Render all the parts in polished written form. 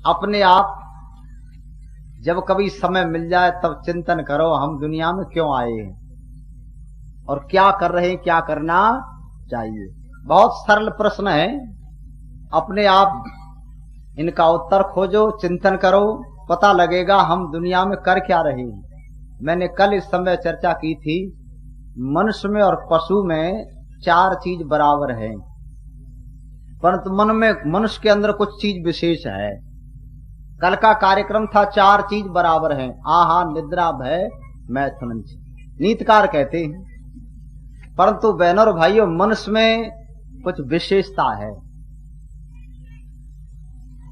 अपने आप जब कभी समय मिल जाए तब चिंतन करो हम दुनिया में क्यों आए हैं और क्या कर रहे हैं, क्या करना चाहिए। बहुत सरल प्रश्न है, अपने आप इनका उत्तर खोजो, चिंतन करो, पता लगेगा हम दुनिया में कर क्या रहे हैं। मैंने कल इस समय चर्चा की थी, मनुष्य में और पशु में 4 चीज बराबर है, परंतु मन में मनुष्य के अंदर कुछ चीज विशेष है। कल का कार्यक्रम था 4 चीज बराबर हैं, आहार, निद्रा, भय, मैथुन, नीतकार कहते हैं। परंतु बहनों और भाइयों, मनुष्य में कुछ विशेषता है,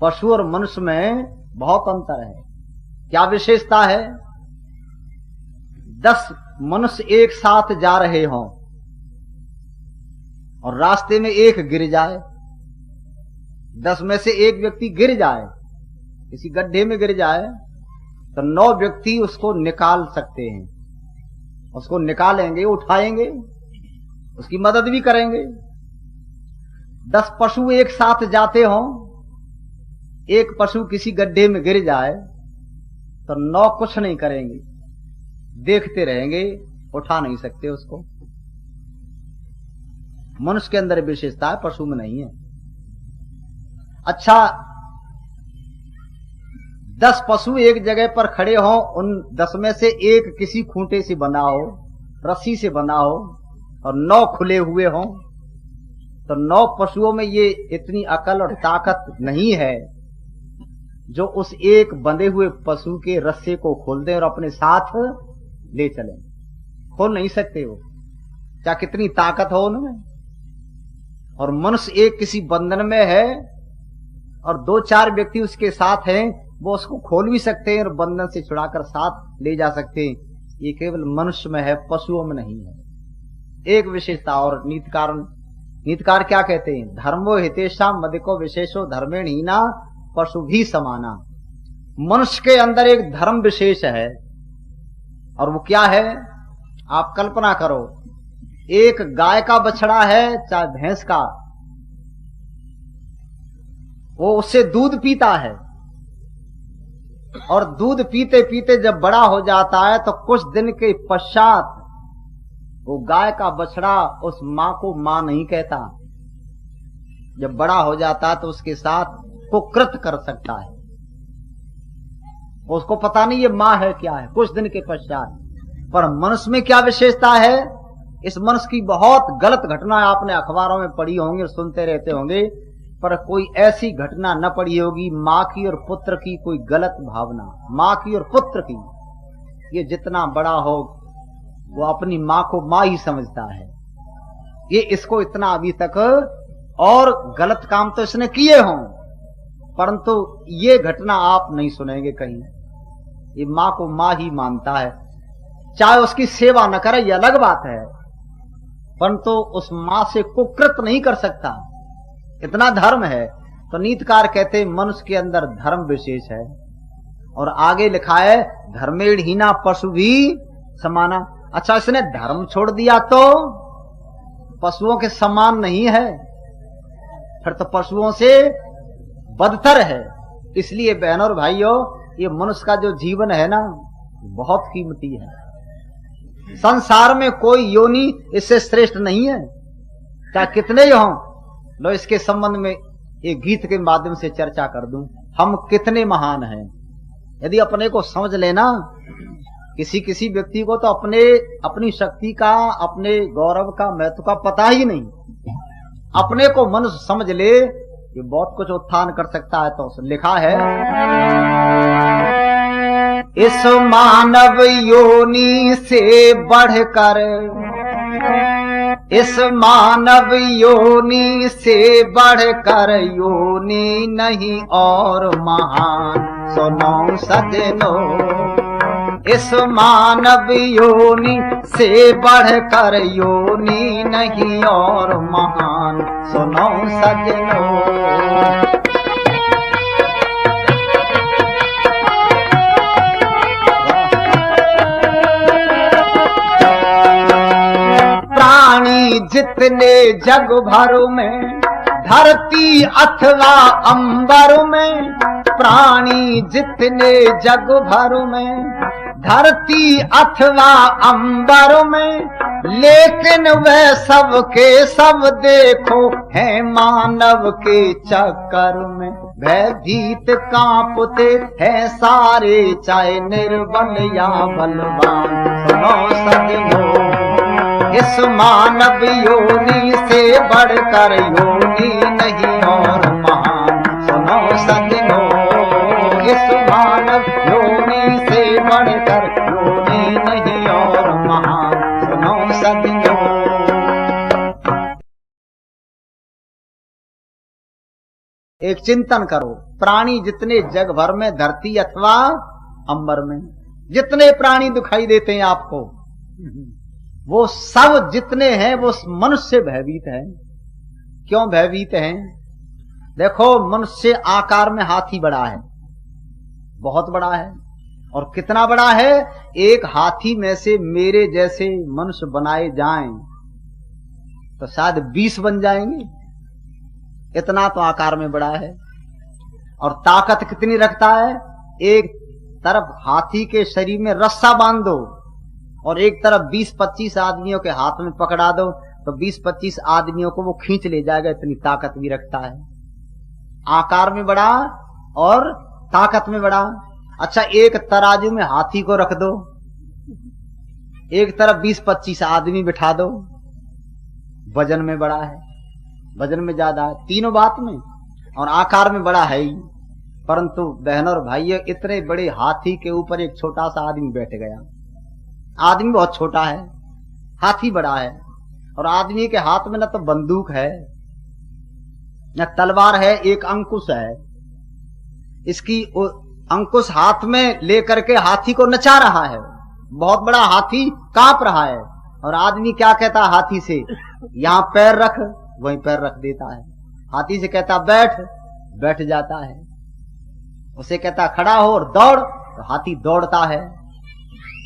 पशु और मनुष्य में बहुत अंतर है। क्या विशेषता है? 10 मनुष्य एक साथ जा रहे हों और रास्ते में एक गिर जाए, 10 में से एक व्यक्ति गिर जाए, किसी गड्ढे में गिर जाए, तो 9 व्यक्ति उसको निकाल सकते हैं, उसको निकालेंगे, उठाएंगे, उसकी मदद भी करेंगे। 10 पशु एक साथ जाते हों, एक पशु किसी गड्ढे में गिर जाए तो 9 कुछ नहीं करेंगे, देखते रहेंगे, उठा नहीं सकते उसको। मनुष्य के अंदर विशेषता है, पशु में नहीं है। अच्छा, 10 पशु एक जगह पर खड़े हों, उन 10 में से एक किसी खूंटे से बना हो, रस्सी से बना हो, और 9 खुले हुए हों, तो 9 पशुओं में ये इतनी अकल और ताकत नहीं है जो उस एक बंधे हुए पशु के रस्से को खोल दे और अपने साथ ले चले। खोल नहीं सकते वो, चाहे कितनी ताकत हो उनमें। और मनुष्य एक किसी बंधन में है और 2-4 व्यक्ति उसके साथ हैं, वो उसको खोल भी सकते हैं और बंधन से छुड़ाकर साथ ले जा सकते हैं। ये केवल मनुष्य में है, पशुओं में नहीं है। एक विशेषता। और नीतकार क्या कहते हैं? धर्मो हितेषाम मदिको विशेषो धर्मेण हीना पशु भी समाना। मनुष्य के अंदर एक धर्म विशेष है, और वो क्या है? आप कल्पना करो, एक गाय का बछड़ा है चाहे भैंस का, वो उससे दूध पीता है, और दूध पीते पीते जब बड़ा हो जाता है तो कुछ दिन के पश्चात वो गाय का बछड़ा उस मां को मां नहीं कहता। जब बड़ा हो जाता है तो उसके साथ कुकृत कर सकता है, उसको पता नहीं ये मां है क्या है, कुछ दिन के पश्चात। पर मनुष्य में क्या विशेषता है? इस मनुष्य की बहुत गलत घटना आपने अखबारों में पढ़ी होंगी और सुनते रहते होंगे, पर कोई ऐसी घटना न पढ़ी होगी मां की और पुत्र की कोई गलत भावना, मां की और पुत्र की। ये जितना बड़ा हो वो अपनी मां को मां ही समझता है। ये इसको इतना अभी तक, और गलत काम तो इसने किए हों, परंतु ये घटना आप नहीं सुनेंगे कहीं। ये मां को मां ही मानता है, चाहे उसकी सेवा न करे, ये अलग बात है, परंतु उस मां से कुकृत नहीं कर सकता, इतना धर्म है। तो नीतकार कहते हैं मनुष्य के अंदर धर्म विशेष है। और आगे लिखा है धर्मेण हीना पशु भी समाना। अच्छा, इसने धर्म छोड़ दिया तो पशुओं के समान नहीं है, फिर तो पशुओं से बदतर है। इसलिए बहनों और भाइयों, ये मनुष्य का जो जीवन है ना, बहुत कीमती है। संसार में कोई योनि इससे श्रेष्ठ नहीं है, चाहे कितने ही हों। लो, इसके संबंध में एक गीत के माध्यम से चर्चा कर दूं, हम कितने महान हैं। यदि अपने को समझ लेना, किसी व्यक्ति को तो अपनी शक्ति का, अपने गौरव का, महत्व का पता ही नहीं। अपने को मनुष्य समझ ले, ये बहुत कुछ उत्थान कर सकता है। तो लिखा है, इस मानव योनि से बढ़कर, इस मानव योनि से बढ़कर योनि नहीं और महान, सुनो सजनो। इस मानव योनि से बढ़कर योनि नहीं और महान, सुनो सजनो। प्राणी जितने जग भर में, धरती अथवा अंबर में, प्राणी जितने जग भर में, धरती अथवा अंबर में, लेकिन वह सब के सब देखो है मानव के चक्कर में। भयभीत कांपते हैं सारे, चाहे निर्बल या बलवान। सुनो सजनो, इस मानव योनि से बढ़कर योनि नहीं और महान। सुनो सजनो, इस मानव योनि से बढ़कर योनि नहीं और महान। सुनो सजनो, एक चिंतन करो, प्राणी जितने जग भर में, धरती अथवा अंबर में, जितने प्राणी दिखाई देते हैं आपको, वो सब जितने हैं वो मनुष्य भयभीत हैं। क्यों भयभीत हैं? देखो, मनुष्य आकार में हाथी बड़ा है, बहुत बड़ा है। और कितना बड़ा है? एक हाथी में से मेरे जैसे मनुष्य बनाए जाएं तो शायद 20 बन जाएंगे, इतना तो आकार में बड़ा है। और ताकत कितनी रखता है? एक तरफ हाथी के शरीर में रस्सा बांध दो और एक तरफ 20-25 आदमियों के हाथ में पकड़ा दो तो 20-25 आदमियों को वो खींच ले जाएगा, इतनी ताकत भी रखता है। आकार में बड़ा और ताकत में बड़ा। अच्छा, एक तराजू में हाथी को रख दो, एक तरफ 20-25 आदमी बिठा दो, वजन में बड़ा है, वजन में ज्यादा है, तीनों बात में, और आकार में बड़ा है ही। परंतु बहनों और भाइयों, इतने बड़े हाथी के ऊपर एक छोटा सा आदमी बैठ गया। आदमी बहुत छोटा है, हाथी बड़ा है, और आदमी के हाथ में न तो बंदूक है न तलवार है, एक अंकुश है। इसकी अंकुश हाथ में लेकर के हाथी को नचा रहा है। बहुत बड़ा हाथी कांप रहा है, और आदमी क्या कहता है हाथी से? यहां पैर रख, वहीं पैर रख देता है। हाथी से कहता बैठ, बैठ जाता है। उसे कहता खड़ा हो और दौड़, तो हाथी दौड़ता है।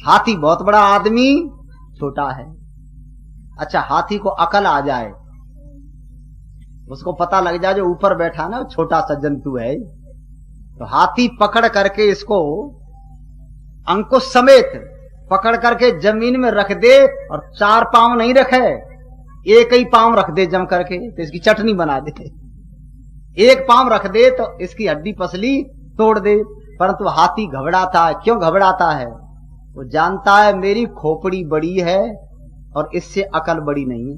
हाथी बहुत बड़ा, आदमी छोटा है। अच्छा, हाथी को अकल आ जाए, उसको पता लग जाए जो ऊपर बैठा ना छोटा सा जंतु है, तो हाथी पकड़ करके इसको अंकुश समेत पकड़ करके जमीन में रख दे, और 4 पांव नहीं रखे, एक ही पांव रख दे जम करके, तो इसकी चटनी बना दे। एक पांव रख दे तो इसकी हड्डी पसली तोड़ दे। परंतु हाथी घबराता है। क्यों घबराता है? वो जानता है मेरी खोपड़ी बड़ी है और इससे अकल बड़ी नहीं है।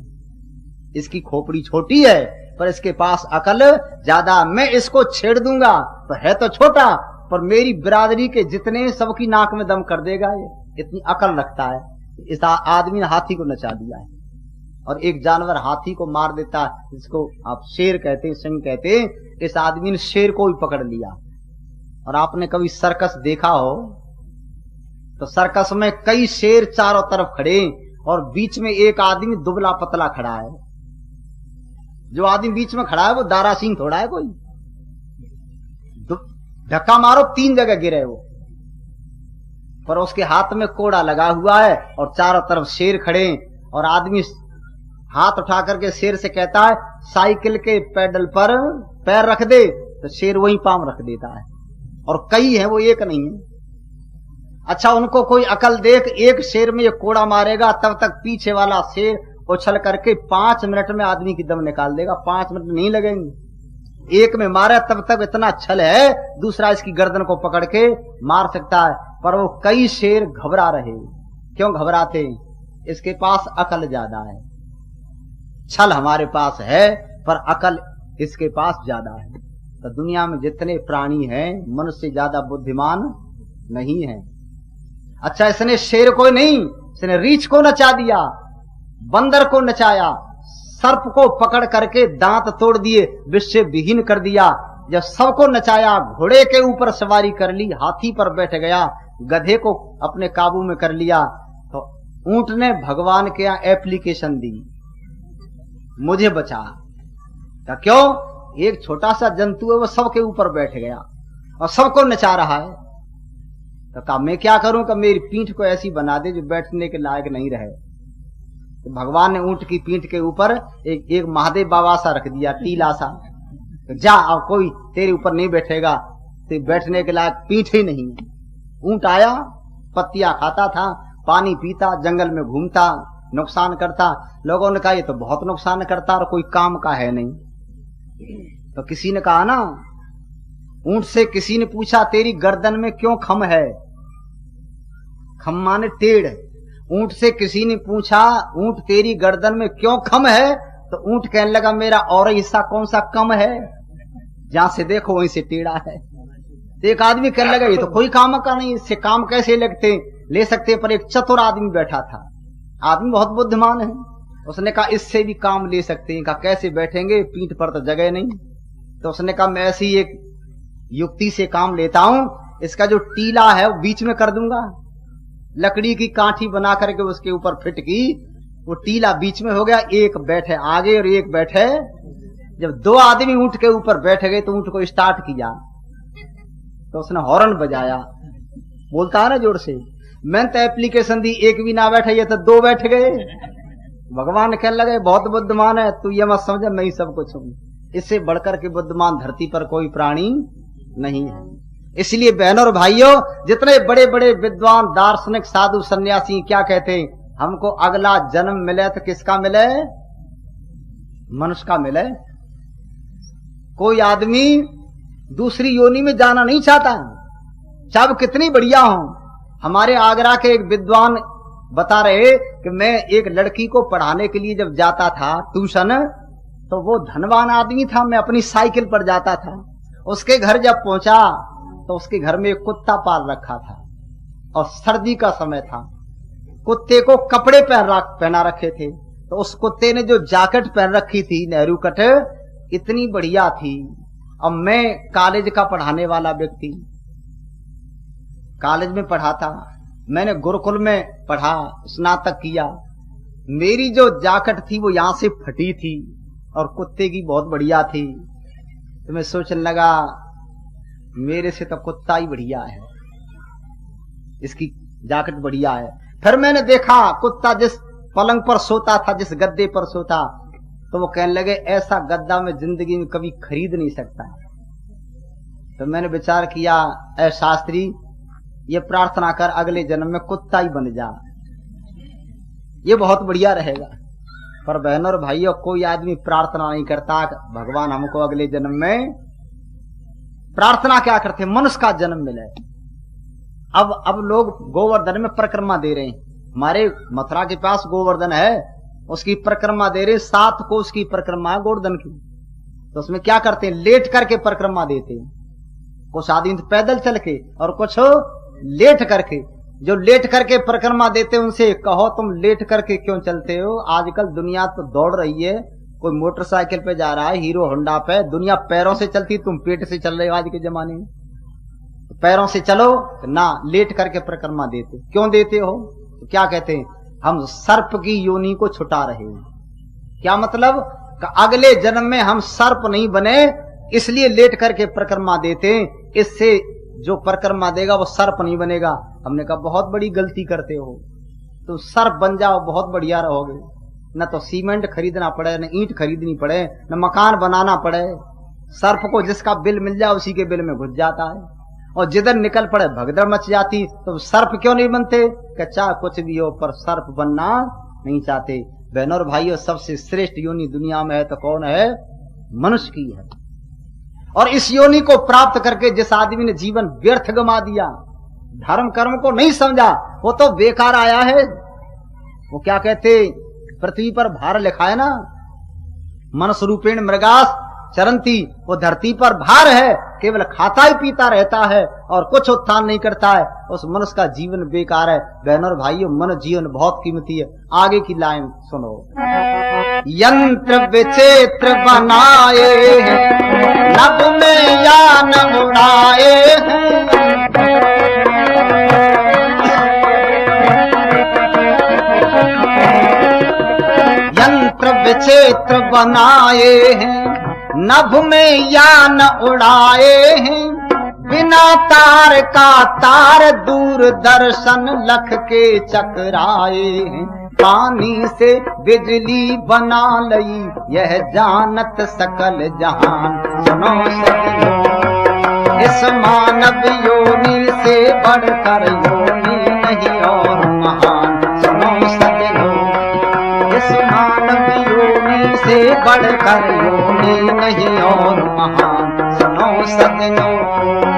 इसकी खोपड़ी छोटी है पर इसके पास अकल ज्यादा। मैं इसको छेड़ दूंगा तो है तो छोटा, पर मेरी बिरादरी के जितने सबकी नाक में दम कर देगा। ये इतनी अकल रखता है। इस आदमी ने हाथी को नचा दिया है। और एक जानवर हाथी को मार देता है, जिसको आप शेर कहते, सिंह कहते। इस आदमी ने शेर को भी पकड़ लिया। और आपने कभी सर्कस देखा हो तो सर्कस में कई शेर चारों तरफ खड़े और बीच में एक आदमी दुबला पतला खड़ा है। जो आदमी बीच में खड़ा है वो दारा सिंह थोड़ा है कोई। धक्का मारो 3 जगह गिरे वो, पर उसके हाथ में कोड़ा लगा हुआ है और चारों तरफ शेर खड़े। और आदमी हाथ उठा करके शेर से कहता है साइकिल के पेडल पर पैर रख दे, तो शेर वहीं पांव रख देता है। और कई है, वो एक नहीं है। अच्छा, उनको कोई अकल देख, एक शेर में ये कोड़ा मारेगा तब तक पीछे वाला शेर उछल करके 5 मिनट में आदमी की दम निकाल देगा। 5 मिनट नहीं लगेंगे। एक में मारे तब तक इतना छल है, दूसरा इसकी गर्दन को पकड़ के मार सकता है। पर वो कई शेर घबरा रहे। क्यों घबराते? इसके पास अकल ज्यादा है। छल हमारे पास है पर अकल इसके पास ज्यादा है। तो दुनिया में जितने प्राणी हैं मनुष्य से ज्यादा बुद्धिमान नहीं है। अच्छा, इसने शेर को नहीं, इसने रीछ को नचा दिया, बंदर को नचाया, सर्प को पकड़ करके दांत तोड़ दिए, विष से विहीन कर दिया। जब सबको नचाया, घोड़े के ऊपर सवारी कर ली, हाथी पर बैठ गया, गधे को अपने काबू में कर लिया, तो ऊंट ने भगवान के यहां एप्लीकेशन दी, मुझे बचा। तो क्यों? एक छोटा सा जंतु है, वो सबके ऊपर बैठ गया और सबको नचा रहा है। तो कहा मैं क्या करूं कि मेरी पीठ को ऐसी बना दे जो बैठने के लायक नहीं रहे। तो भगवान ने ऊंट की पीठ के ऊपर एक महादेव बाबा सा रख दिया, टीला सा। तो जा, अब कोई तेरे ऊपर नहीं बैठेगा, तो बैठने के लायक पीठ ही नहीं। ऊंट आया, पत्तियां खाता था, पानी पीता, जंगल में घूमता, नुकसान करता। लोगों ने कहा ये तो बहुत नुकसान करता और कोई काम का है नहीं। तो किसी ने कहा ना, ऊंट से किसी ने पूछा तेरी गर्दन में क्यों खम है? खम माने टेढ़। ऊंट से किसी ने पूछा ऊंट तेरी गर्दन में क्यों खम है? तो ऊंट कहने लगा मेरा और हिस्सा कौन सा कम है, जहां से देखो वहीं से टेढ़ा है। तो एक आदमी कहने लगा ये तो कोई काम का नहीं, इससे काम कैसे ले सकते। पर एक चतुर आदमी बैठा था, आदमी बहुत बुद्धिमान है। उसने कहा इससे भी काम ले सकते हैं। कहा कैसे बैठेंगे, पीठ पर तो जगह नहीं। तो उसने कहा मैं ऐसी एक युक्ति से काम लेता हूं, इसका जो टीला है वो बीच में कर दूंगा, लकड़ी की काठी बना करके उसके ऊपर फिट की, वो टीला बीच में हो गया, एक बैठे आगे और एक बैठे। जब दो आदमी ऊंट के ऊपर बैठ गए तो ऊंट को स्टार्ट किया, तो उसने हॉर्न बजाया, बोलता है ना जोर से, मैंने तो एप्लीकेशन दी, एक भी ना बैठे, ये तो दो बैठ गए। भगवान कहने लगे बहुत बुद्धिमान है तू, ये मत समझ मैं ही सब कुछ हूं। इससे बढ़कर के बुद्धिमान धरती पर कोई प्राणी नहीं है। इसलिए बहनों और भाइयों, जितने बड़े बड़े विद्वान दार्शनिक साधु सन्यासी क्या कहते हैं, हमको अगला जन्म मिले तो किसका मिले? मनुष्य का मिले। कोई आदमी दूसरी योनि में जाना नहीं चाहता, चाहे कितनी बढ़िया हो। हमारे आगरा के एक विद्वान बता रहे कि मैं एक लड़की को पढ़ाने के लिए जब जाता था ट्यूशन, तो वो धनवान आदमी था, मैं अपनी साइकिल पर जाता था। उसके घर जब पहुंचा तो उसके घर में एक कुत्ता पाल रखा था और सर्दी का समय था। कुत्ते को कपड़े पहना रखे थे। तो उस कुत्ते ने जो जैकेट पहन रखी थी नेहरू कट, इतनी बढ़िया थी। अब मैं कॉलेज का पढ़ाने वाला व्यक्ति, कॉलेज में पढ़ा था, मैंने गुरुकुल में पढ़ा, स्नातक किया। मेरी जो जैकेट थी वो यहां से फटी थी और कुत्ते की बहुत बढ़िया थी। तो मैं सोचने लगा मेरे से तो कुत्ता ही बढ़िया है, इसकी जैकेट बढ़िया है। फिर मैंने देखा कुत्ता जिस पलंग पर सोता था, जिस गद्दे पर सोता, तो वो कहने लगे ऐसा गद्दा मैं जिंदगी में कभी खरीद नहीं सकता। तो मैंने विचार किया, ऐ शास्त्री, ये प्रार्थना कर अगले जन्म में कुत्ता ही बन जा, ये बहुत बढ़िया रहेगा। पर बहनों और भाइयों, कोई आदमी प्रार्थना नहीं करता भगवान हमको अगले जन्म में, प्रार्थना क्या करते, मनुष्य का जन्म मिले। अब लोग गोवर्धन में परिक्रमा दे रहे हैं। हमारे मथुरा के पास गोवर्धन है, उसकी परिक्रमा दे रहे, 7 कोस की परिक्रमा है गोवर्धन की। तो उसमें क्या करते हैं, लेट करके परिक्रमा देते हैं। कुछ आदमी तो पैदल चल के और कुछ लेट करके। जो लेट करके परिक्रमा देते हैं उनसे कहो तुम लेट करके क्यों चलते हो? आजकल दुनिया तो दौड़ रही है, कोई मोटरसाइकिल पे जा रहा है, हीरो होंडा पे, दुनिया पैरों से चलती, तुम पेट से चल रहे हो आज के जमाने में। तो पैरों से चलो ना, लेट करके परिक्रमा देते। क्यों देते हो? तो क्या कहते हैं, हम सर्प की योनि को छुटा रहे हैं। क्या मतलब? अगले जन्म में हम सर्प नहीं बने, इसलिए लेट करके परिक्रमा देते हैं। इससे जो परिक्रमा देगा वो सर्प नहीं बनेगा। हमने कहा बहुत बड़ी गलती करते हो, तो सर्प बन जाओ, बहुत बढ़िया रहोगे। न तो सीमेंट खरीदना पड़े, न ईंट खरीदनी पड़े, न मकान बनाना पड़े। सर्प को जिसका बिल मिल जाए उसी के बिल में घुस जाता है, और जिधर निकल पड़े भगदड़ मच जाती। तो सर्प क्यों नहीं बनते? चाहे कुछ भी हो पर सर्प बनना नहीं चाहते। बहनों और भाइयों, सबसे श्रेष्ठ योनि दुनिया में है तो कौन है? मनुष्य की है। और इस योनि को प्राप्त करके जिस आदमी ने जीवन व्यर्थ गमा दिया, धर्म कर्म को नहीं समझा, वो तो बेकार आया है। वो क्या कहते, पृथ्वी पर भार लिखा है ना, मनस रूपेण मृगास चरंती, वो धरती पर भार है, केवल खाता ही पीता रहता है और कुछ उत्थान नहीं करता है। उस मनुष्य का जीवन बेकार है। बहनों और भाइयों, मन जीवन बहुत कीमती है। आगे की लाइन सुनो, यंत्र विचित्र बनाए हैं, नभ में यान उड़ाए हैं, यंत्र विचित्र बनाए हैं, नभ में यान उड़ाए हैं, बिना तार का तार दूरदर्शन लख के चकराए हैं, पानी से बिजली बना लई यह जानत सकल जहान। सुनो सखियों, इस मानव योनि से बढ़कर योनि नहीं और महान। सुनो सज्जनों, इस मानव योनि से बढ़कर योनि नहीं और महान। सुनो सज्जनों,